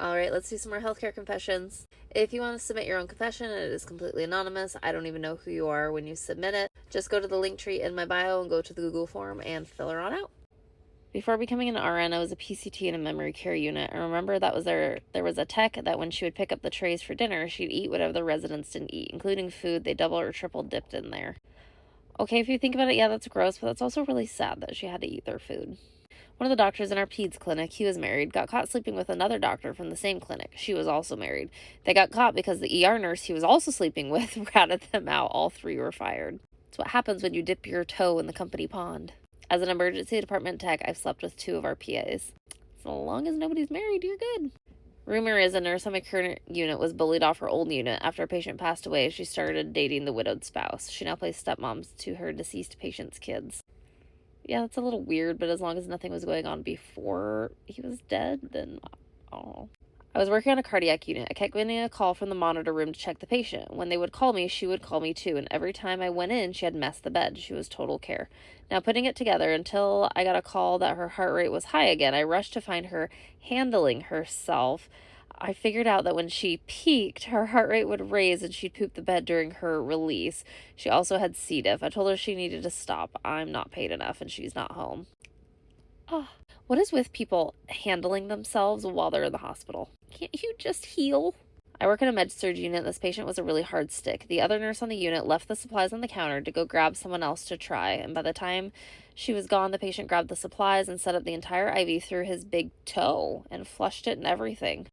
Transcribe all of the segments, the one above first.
All right, let's do some more healthcare confessions. If you want to submit your own confession, it is completely anonymous. I don't even know who you are when you submit it. Just go to the link tree in my bio and go to the Google form and fill her on out. Before becoming an RN, I was a PCT in a memory care unit. I remember there was a tech that when she would pick up the trays for dinner, she'd eat whatever the residents didn't eat, including food they double or triple dipped in there. Okay, if you think about it, yeah, that's gross, but that's also really sad that she had to eat their food. One of the doctors in our peds clinic, he was married, got caught sleeping with another doctor from the same clinic. She was also married. They got caught because the ER nurse he was also sleeping with ratted them out. All three were fired. It's what happens when you dip your toe in the company pond. As an emergency department tech, I've slept with 2 of our PAs. So long as nobody's married, you're good. Rumor is a nurse on my current unit was bullied off her old unit. After a patient passed away, she started dating the widowed spouse. She now plays stepmoms to her deceased patient's kids. Yeah, that's a little weird, but as long as nothing was going on before he was dead, then oh. I was working on a cardiac unit. I kept getting a call from the monitor room to check the patient. When they would call me, she would call me too, and every time I went in, she had messed the bed. She was total care. Now, putting it together, until I got a call that her heart rate was high again, I rushed to find her handling herself. I figured out that when she peaked, her heart rate would raise and she'd poop the bed during her release. She also had C. diff. I told her she needed to stop. I'm not paid enough and she's not home. Oh, what is with people handling themselves while they're in the hospital? Can't you just heal? I work in a med-surg unit. This patient was a really hard stick. The other nurse on the unit left the supplies on the counter to go grab someone else to try, and by the time she was gone, the patient grabbed the supplies and set up the entire IV through his big toe and flushed it and everything.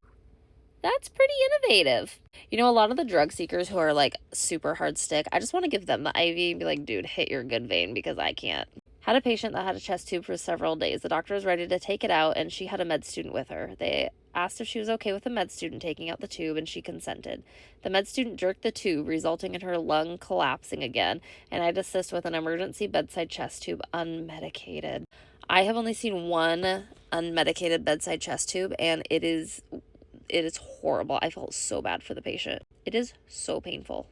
That's pretty innovative. You know, a lot of the drug seekers who are like super hard stick, I just want to give them the IV and be like, dude, hit your good vein because I can't. Had a patient that had a chest tube for several days. The doctor was ready to take it out, and she had a med student with her. They asked if she was okay with the med student taking out the tube, and she consented. The med student jerked the tube, resulting in her lung collapsing again, and I'd assist with an emergency bedside chest tube unmedicated. I have only seen one unmedicated bedside chest tube, and it is horrible. I felt so bad for the patient. It is so painful.